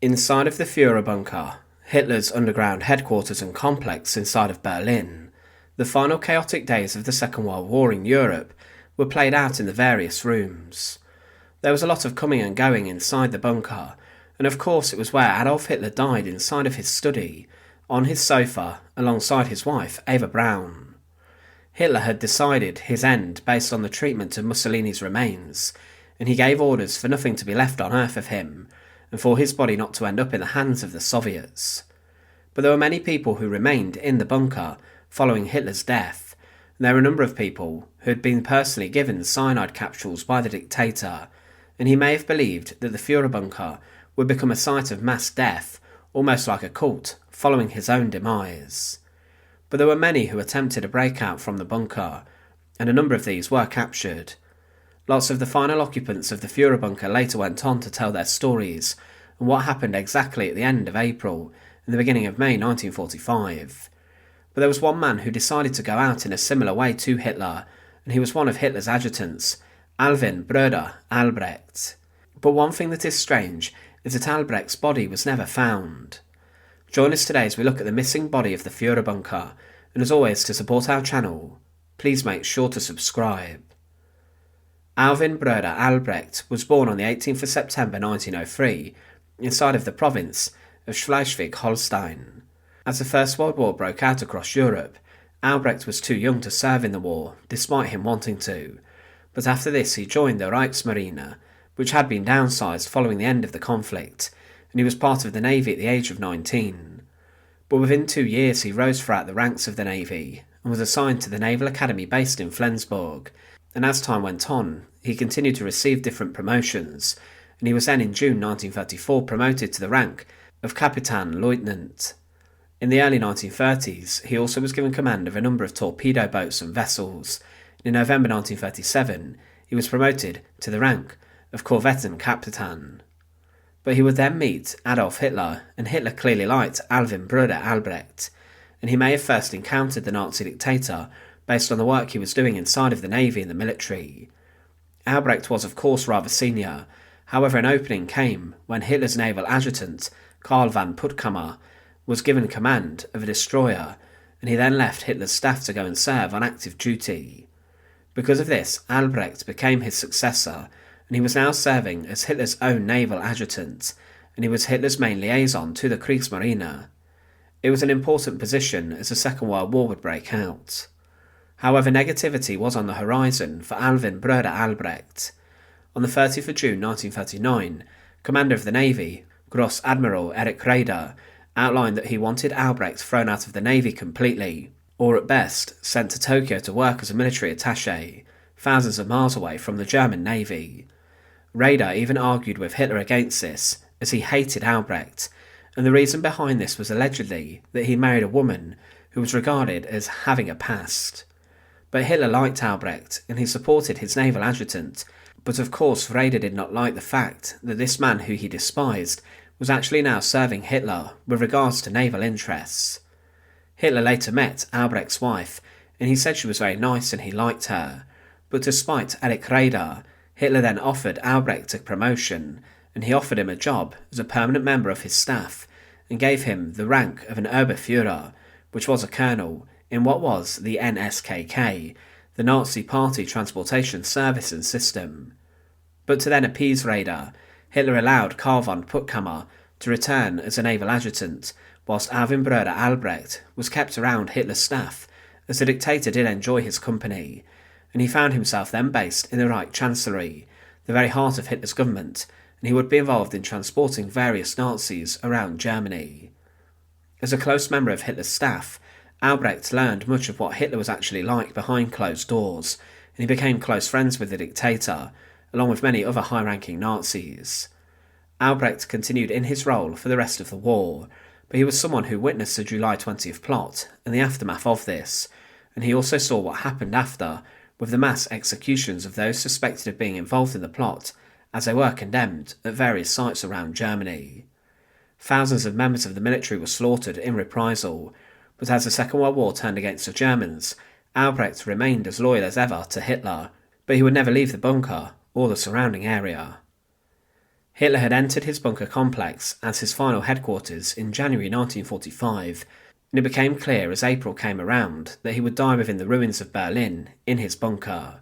Inside of the Fuhrerbunker, Hitler's underground headquarters and complex inside of Berlin, the final chaotic days of the Second World War in Europe were played out in the various rooms. There was a lot of coming and going inside the bunker, and of course it was where Adolf Hitler died inside of his study, on his sofa, alongside his wife, Eva Braun. Hitler had decided his end based on the treatment of Mussolini's remains, and he gave orders for nothing to be left on earth of him, and for his body not to end up in the hands of the Soviets. But there were many people who remained in the bunker following Hitler's death, and there were a number of people who had been personally given cyanide capsules by the dictator, and he may have believed that the Fuhrerbunker would become a site of mass death, almost like a cult, following his own demise. But there were many who attempted a breakout from the bunker, and a number of these were captured. Lots of the final occupants of the Fuhrerbunker later went on to tell their stories, and what happened exactly at the end of April and the beginning of May 1945. But there was one man who decided to go out in a similar way to Hitler, and he was one of Hitler's adjutants, Alwin-Broder Albrecht. But one thing that is strange is that Albrecht's body was never found. Join us today as we look at the missing body of the Fuhrerbunker, and as always, to support our channel, please make sure to subscribe. Alwin-Broder Albrecht was born on the 18th of September 1903 inside of the province of Schleswig-Holstein. As the First World War broke out across Europe, Albrecht was too young to serve in the war, despite him wanting to, but after this he joined the Reichsmarine, which had been downsized following the end of the conflict, and he was part of the Navy at the age of 19. But within 2 years he rose throughout the ranks of the Navy, and was assigned to the Naval Academy based in Flensburg, and as time went on, he continued to receive different promotions, and he was then in June 1934 promoted to the rank of Kapitan Lieutenant. In the early 1930s, he also was given command of a number of torpedo boats and vessels, and in November 1937 he was promoted to the rank of Korvettenkapitän. But he would then meet Adolf Hitler, and Hitler clearly liked Alwin-Broder Albrecht, and he may have first encountered the Nazi dictator based on the work he was doing inside of the Navy and the military. Albrecht was of course rather senior, however an opening came when Hitler's naval adjutant, Karl von Puttkamer, was given command of a destroyer, and he then left Hitler's staff to go and serve on active duty. Because of this, Albrecht became his successor, and he was now serving as Hitler's own naval adjutant, and he was Hitler's main liaison to the Kriegsmarine. It was an important position as the Second World War would break out. However, negativity was on the horizon for Alwin-Broder Albrecht. On the 30th of June 1939, Commander of the Navy, Gross Admiral Erich Raeder, outlined that he wanted Albrecht thrown out of the Navy completely, or at best sent to Tokyo to work as a military attaché, thousands of miles away from the German Navy. Raeder even argued with Hitler against this, as he hated Albrecht, and the reason behind this was allegedly that he married a woman who was regarded as having a past. But Hitler liked Albrecht, and he supported his naval adjutant, but of course Raeder did not like the fact that this man who he despised was actually now serving Hitler with regards to naval interests. Hitler later met Albrecht's wife, and he said she was very nice and he liked her, but despite Erich Raeder, Hitler then offered Albrecht a promotion, and he offered him a job as a permanent member of his staff, and gave him the rank of an Oberführer, which was a colonel, in what was the NSKK, the Nazi Party Transportation Service and System. But to then appease Raeder, Hitler allowed Karl von Puttkamer to return as a naval adjutant, whilst Alwin-Broder Albrecht was kept around Hitler's staff, as the dictator did enjoy his company, and he found himself then based in the Reich Chancellery, the very heart of Hitler's government, and he would be involved in transporting various Nazis around Germany. As a close member of Hitler's staff, Albrecht learned much of what Hitler was actually like behind closed doors, and he became close friends with the dictator, along with many other high-ranking Nazis. Albrecht continued in his role for the rest of the war, but he was someone who witnessed the July 20th plot and the aftermath of this, and he also saw what happened after, with the mass executions of those suspected of being involved in the plot, as they were condemned at various sites around Germany. Thousands of members of the military were slaughtered in reprisal, but as the Second World War turned against the Germans, Albrecht remained as loyal as ever to Hitler, but he would never leave the bunker or the surrounding area. Hitler had entered his bunker complex as his final headquarters in January 1945, and it became clear as April came around that he would die within the ruins of Berlin in his bunker.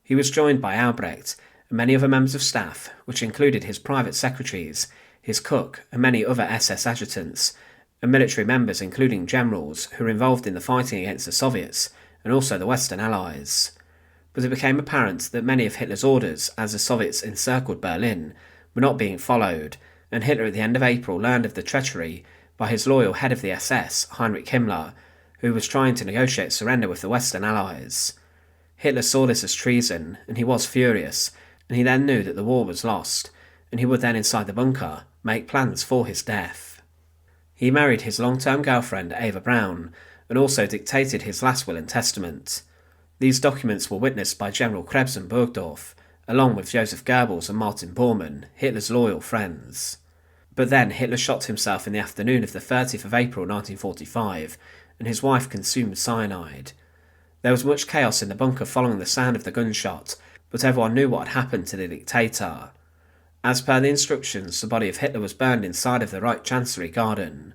He was joined by Albrecht and many other members of staff, which included his private secretaries, his cook, and many other SS adjutants, and military members including generals who were involved in the fighting against the Soviets and also the Western Allies. But it became apparent that many of Hitler's orders as the Soviets encircled Berlin were not being followed, and Hitler at the end of April learned of the treachery by his loyal head of the SS, Heinrich Himmler, who was trying to negotiate surrender with the Western Allies. Hitler saw this as treason, and he was furious, and he then knew that the war was lost, and he would then inside the bunker make plans for his death. He married his long-term girlfriend Eva Braun, and also dictated his last will and testament. These documents were witnessed by General Krebs and Burgdorf, along with Joseph Goebbels and Martin Bormann, Hitler's loyal friends. But then Hitler shot himself in the afternoon of the 30th of April 1945, and his wife consumed cyanide. There was much chaos in the bunker following the sound of the gunshot, but everyone knew what had happened to the dictator. As per the instructions, the body of Hitler was burned inside of the Reich Chancellery garden.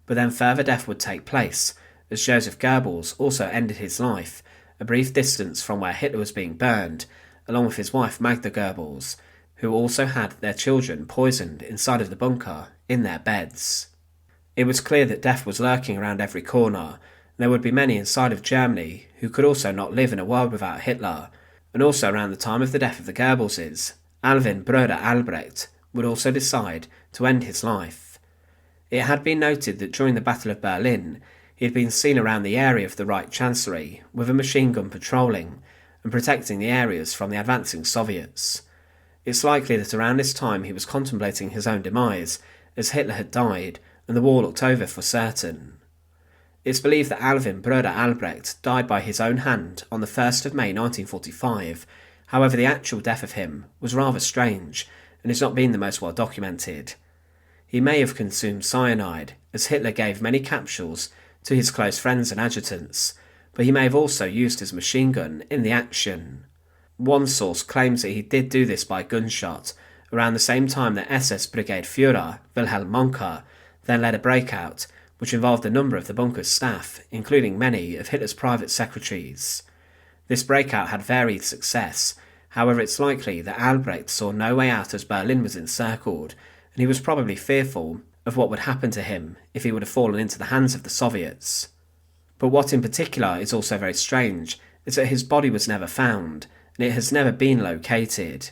But then further death would take place, as Joseph Goebbels also ended his life a brief distance from where Hitler was being burned, along with his wife Magda Goebbels, who also had their children poisoned inside of the bunker in their beds. It was clear that death was lurking around every corner, and there would be many inside of Germany who could also not live in a world without Hitler, and also around the time of the death of the Goebbelses, Alwin-Broder Albrecht would also decide to end his life. It had been noted that during the Battle of Berlin, he had been seen around the area of the Reich Chancellery with a machine gun patrolling and protecting the areas from the advancing Soviets. It's likely that around this time he was contemplating his own demise, as Hitler had died and the war looked over for certain. It's believed that Alwin-Broder Albrecht died by his own hand on the 1st of May 1945, however the actual death of him was rather strange and has not been the most well documented. He may have consumed cyanide, as Hitler gave many capsules to his close friends and adjutants, but he may have also used his machine gun in the action. One source claims that he did do this by gunshot, around the same time that SS Brigade Führer Wilhelm Mohnke then led a breakout, which involved a number of the bunker's staff, including many of Hitler's private secretaries. This breakout had varied success, however it's likely that Albrecht saw no way out as Berlin was encircled, and he was probably fearful of what would happen to him if he would have fallen into the hands of the Soviets. But what in particular is also very strange is that his body was never found, and it has never been located.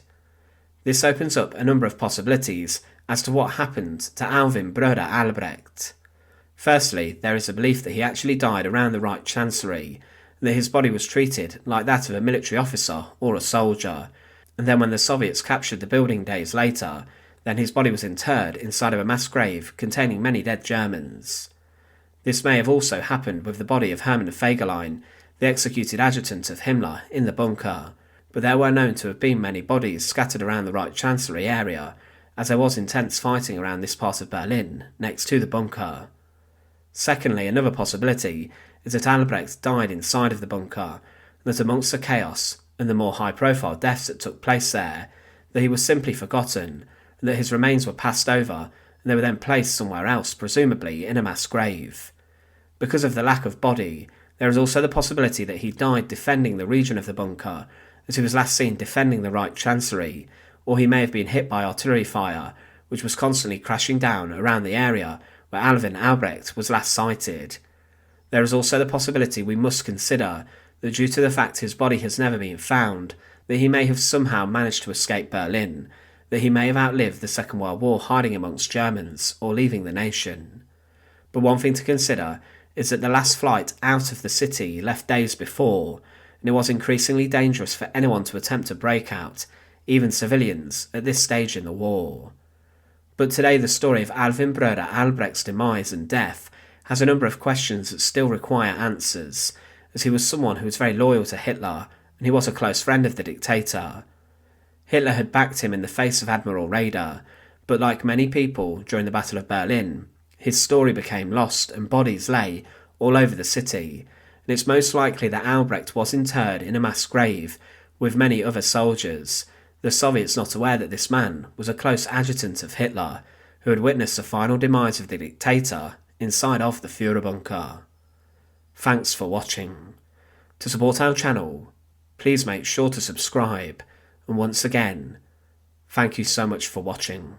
This opens up a number of possibilities as to what happened to Alwin-Broder Albrecht. Firstly, there is a belief that he actually died around the Reich Chancellery, and that his body was treated like that of a military officer or a soldier, and then when the Soviets captured the building days later, then his body was interred inside of a mass grave containing many dead Germans. This may have also happened with the body of Hermann Fegelein, the executed adjutant of Himmler, in the bunker, but there were known to have been many bodies scattered around the Reich Chancellery area, as there was intense fighting around this part of Berlin, next to the bunker. Secondly, another possibility is that Albrecht died inside of the bunker, and that amongst the chaos and the more high-profile deaths that took place there, that he was simply forgotten, and that his remains were passed over, and they were then placed somewhere else, presumably in a mass grave. Because of the lack of body, there is also the possibility that he died defending the region of the bunker, as he was last seen defending the Reich Chancellery, or he may have been hit by artillery fire, which was constantly crashing down around the area where Alwin Albrecht was last sighted. There is also the possibility we must consider that due to the fact his body has never been found, that he may have somehow managed to escape Berlin, that he may have outlived the Second World War hiding amongst Germans or leaving the nation. But one thing to consider is that the last flight out of the city left days before, and it was increasingly dangerous for anyone to attempt a breakout, even civilians, at this stage in the war. But today the story of Alwin-Broder Albrecht's demise and death has a number of questions that still require answers, as he was someone who was very loyal to Hitler, and he was a close friend of the dictator. Hitler had backed him in the face of Admiral Raeder, but like many people during the Battle of Berlin, his story became lost and bodies lay all over the city, and it's most likely that Albrecht was interred in a mass grave with many other soldiers, the Soviets not aware that this man was a close adjutant of Hitler who had witnessed the final demise of the dictator inside of the Fuhrerbunker. Thanks for watching. To support our channel, please make sure to subscribe, and once again, thank you so much for watching.